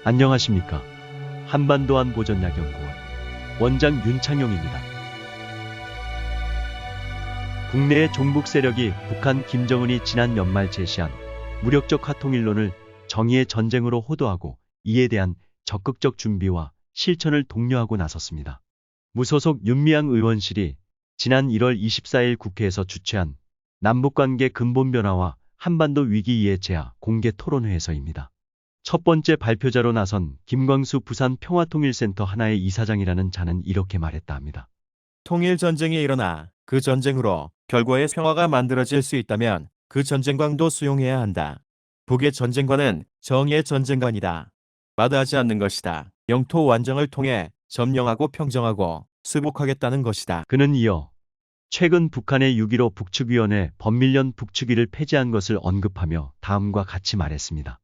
안녕하십니까. 한반도안 보전야연구원 원장 윤창용입니다. 국내의 종북 세력이 북한 김정은이 지난 연말 제시한 무력적 화통일론을 정의의 전쟁으로 호도하고 이에 대한 적극적 준비와 실천을 독려하고 나섰습니다. 무소속 윤미향 의원실이 지난 1월 24일 국회에서 주최한 남북관계 근본 변화와 한반도 위기 이해 제야 공개 토론회에서입니다. 첫 번째 발표자로 나선 김광수 부산 평화통일센터 하나의 이사장이라는 자는 이렇게 말했다 합니다. 통일전쟁이 일어나 그 전쟁으로 결과의 평화가 만들어질 수 있다면 그 전쟁관도 수용해야 한다. 북의 전쟁관은 정의의 전쟁관이다. 마다하지 않는 것이다. 영토 완정을 통해 점령하고 평정하고 수복하겠다는 것이다. 그는 이어 최근 북한의 6.15 북측위원회 범밀련 북측위를 폐지한 것을 언급하며 다음과 같이 말했습니다.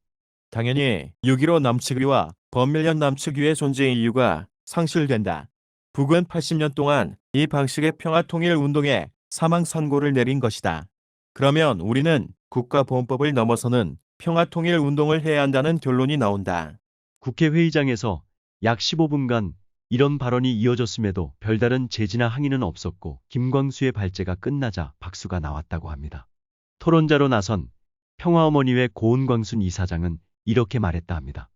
당연히 6.15 남측위와 범밀련 남측위의 존재 이유가 상실된다. 북은 80년 동안 이 방식의 평화통일운동에 사망선고를 내린 것이다. 그러면 우리는 국가보훈법을 넘어서는 평화통일운동을 해야 한다는 결론이 나온다. 국회 회의장에서 약 15분간 이런 발언이 이어졌음에도 별다른 제지나 항의는 없었고 김광수의 발제가 끝나자 박수가 나왔다고 합니다. 토론자로 나선 평화어머니회 고은광순 이사장은 이렇게 말했다 합니다.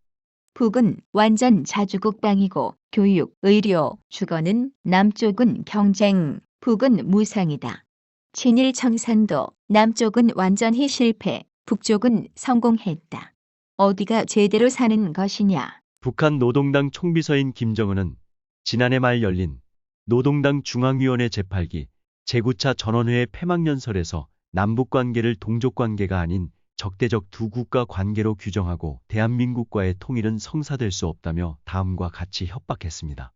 북은 완전 자주국 땅이고 교육, 의료, 주거는 남쪽은 경쟁, 북은 무상이다. 친일 청산도 남쪽은 완전히 실패, 북쪽은 성공했다. 어디가 제대로 사는 것이냐? 북한 노동당 총비서인 김정은은 지난해 말 열린 노동당 중앙위원회 제8기 제9차 전원회의 폐막연설에서 남북관계를 동족관계가 아닌 적대적 두 국가 관계로 규정하고 대한민국과의 통일은 성사될 수 없다며 다음과 같이 협박했습니다.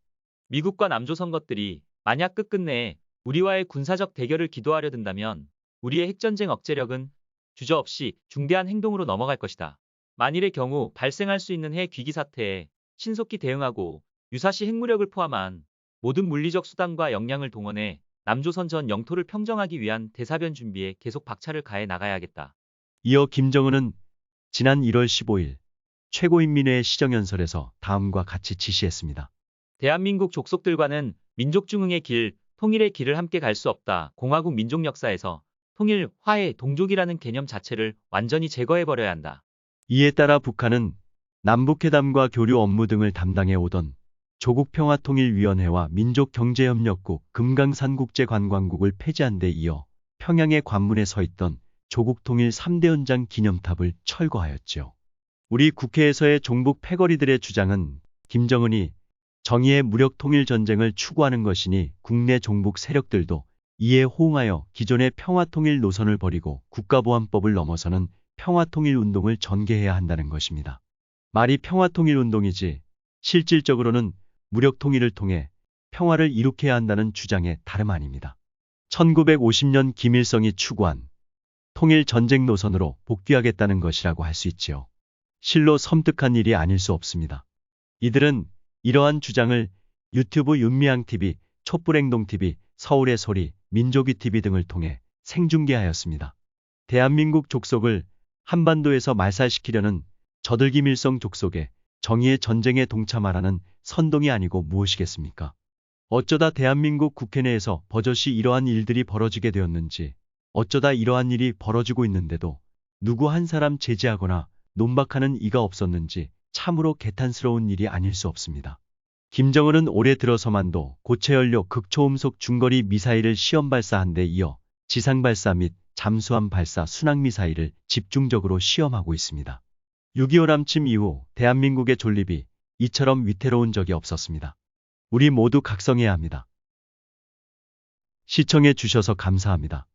미국과 남조선 것들이 만약 끝끝내 우리와의 군사적 대결을 기도하려 든다면 우리의 핵전쟁 억제력은 주저없이 중대한 행동으로 넘어갈 것이다. 만일의 경우 발생할 수 있는 핵 위기 사태에 신속히 대응하고 유사시 핵무력을 포함한 모든 물리적 수단과 역량을 동원해 남조선 전 영토를 평정하기 위한 대사변 준비에 계속 박차를 가해 나가야겠다. 이어 김정은은 지난 1월 15일 최고인민회의 시정연설에서 다음과 같이 지시했습니다. 대한민국 족속들과는 민족중흥의 길, 통일의 길을 함께 갈 수 없다. 공화국 민족 역사에서 통일, 화해, 동족이라는 개념 자체를 완전히 제거해버려야 한다. 이에 따라 북한은 남북회담과 교류 업무 등을 담당해 오던 조국평화통일위원회와 민족경제협력국 금강산국제관광국을 폐지한 데 이어 평양의 관문에 서 있던 조국통일 3대 연장 기념탑을 철거하였지요. 우리 국회에서의 종북 패거리들의 주장은 김정은이 정의의 무력 통일 전쟁을 추구하는 것이니 국내 종북 세력들도 이에 호응하여 기존의 평화통일 노선을 버리고 국가보안법을 넘어서는 평화통일운동을 전개해야 한다는 것입니다. 말이 평화통일운동이지 실질적으로는 무력통일을 통해 평화를 이룩해야 한다는 주장에 다름 아닙니다. 1950년 김일성이 추구한 통일 전쟁 노선으로 복귀하겠다는 것이라고 할 수 있지요. 실로 섬뜩한 일이 아닐 수 없습니다. 이들은 이러한 주장을 유튜브 윤미향TV, 촛불행동TV, 서울의 소리, 민족이TV 등을 통해 생중계하였습니다. 대한민국 족속을 한반도에서 말살시키려는 저들김일성 족속의 정의의 전쟁에 동참하라는 선동이 아니고 무엇이겠습니까? 어쩌다 대한민국 국회 내에서 버젓이 이러한 일들이 벌어지게 되었는지, 어쩌다 이러한 일이 벌어지고 있는데도 누구 한 사람 제지하거나 논박하는 이가 없었는지 참으로 개탄스러운 일이 아닐 수 없습니다. 김정은은 올해 들어서만도 고체연료 극초음속 중거리 미사일을 시험 발사한 데 이어 지상 발사 및 잠수함 발사 순항미사일을 집중적으로 시험하고 있습니다. 6.25 남침 이후 대한민국의 존립이 이처럼 위태로운 적이 없었습니다. 우리 모두 각성해야 합니다. 시청해 주셔서 감사합니다.